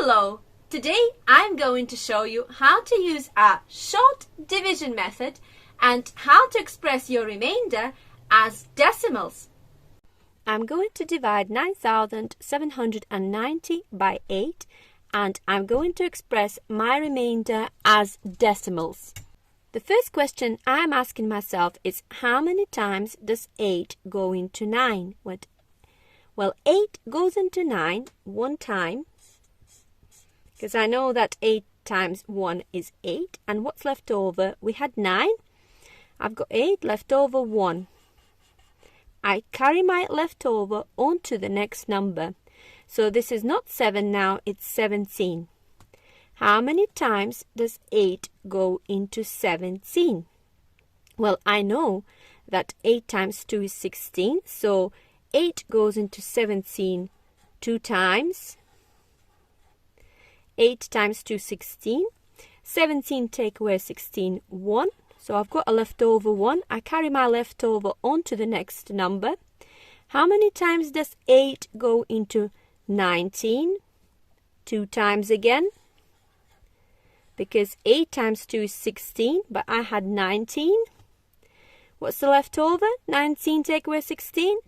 Hello! Today I'm going to show you how to use a short division method and how to express your remainder as decimals. I'm going to divide 9,790 by 8 and I'm going to express my remainder as decimals. The first question I'm asking myself is how many times does 8 go into 9? Well, 8 goes into 9 one time, because I know that 8 times 1 is 8, and what's left over? We had 9. I've got 8 left over 1. I carry my leftover onto the next number. So this is not 7 now, it's 17. How many times does 8 go into 17? Well, I know that 8 times 2 is 16, so 8 goes into 17 2 times. 8 times 2, 16. 17 take away 16, 1. So I've got a leftover 1. I carry my leftover onto the next number. How many times does 8 go into 19? 2 times again. Because 8 times 2 is 16, but I had 19. What's the leftover? 19 take away 16.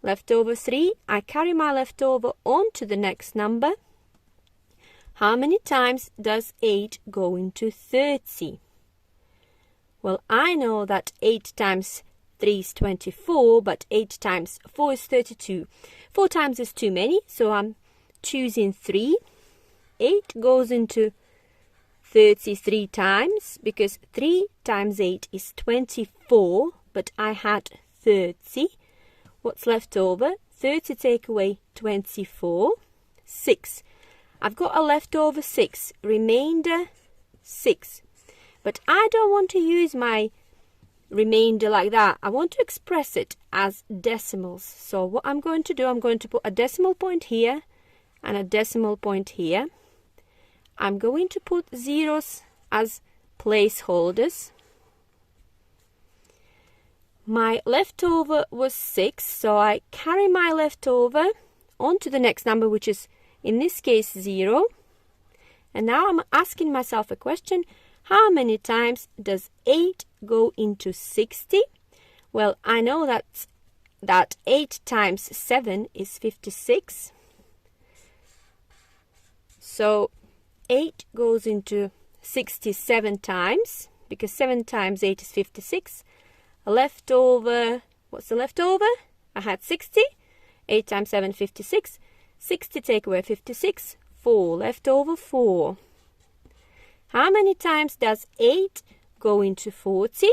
Leftover 3. I carry my leftover onto the next number. How many times does 8 go into 30? Well, I know that 8 times 3 is 24, but 8 times 4 is 32. 4 times is too many, so I'm choosing 3. 8 goes into 33 times, because 3 times 8 is 24, but I had 30. What's left over? 30 take away 24. 6. I've got a leftover 6. Remainder 6. But I don't want to use my remainder like that. I want to express it as decimals. So what I'm going to do, I'm going to put a decimal point here and a decimal point here. I'm going to put zeros as placeholders. My leftover was 6, so I carry my leftover onto the next number, which is in this case 0. And now I'm asking myself a question. How many times does 8 go into 60? Well, I know that 8 times 7 is 56. So 8 goes into 67 times, because 7 times 8 is 56. A leftover, what's the leftover? I had 60. 8 times 7, 56. 60 take away 56. 4. Leftover 4. How many times does 8 go into 40?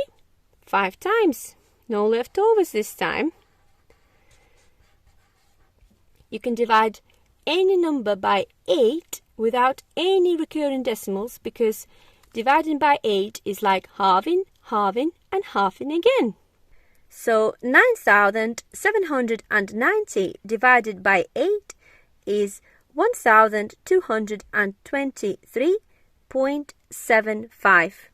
5 times. No leftovers this time. You can divide any number by 8 without any recurring decimals, because dividing by 8 is like halving, halving, and halving again. So 9,790 divided by 8 is 1,223.75.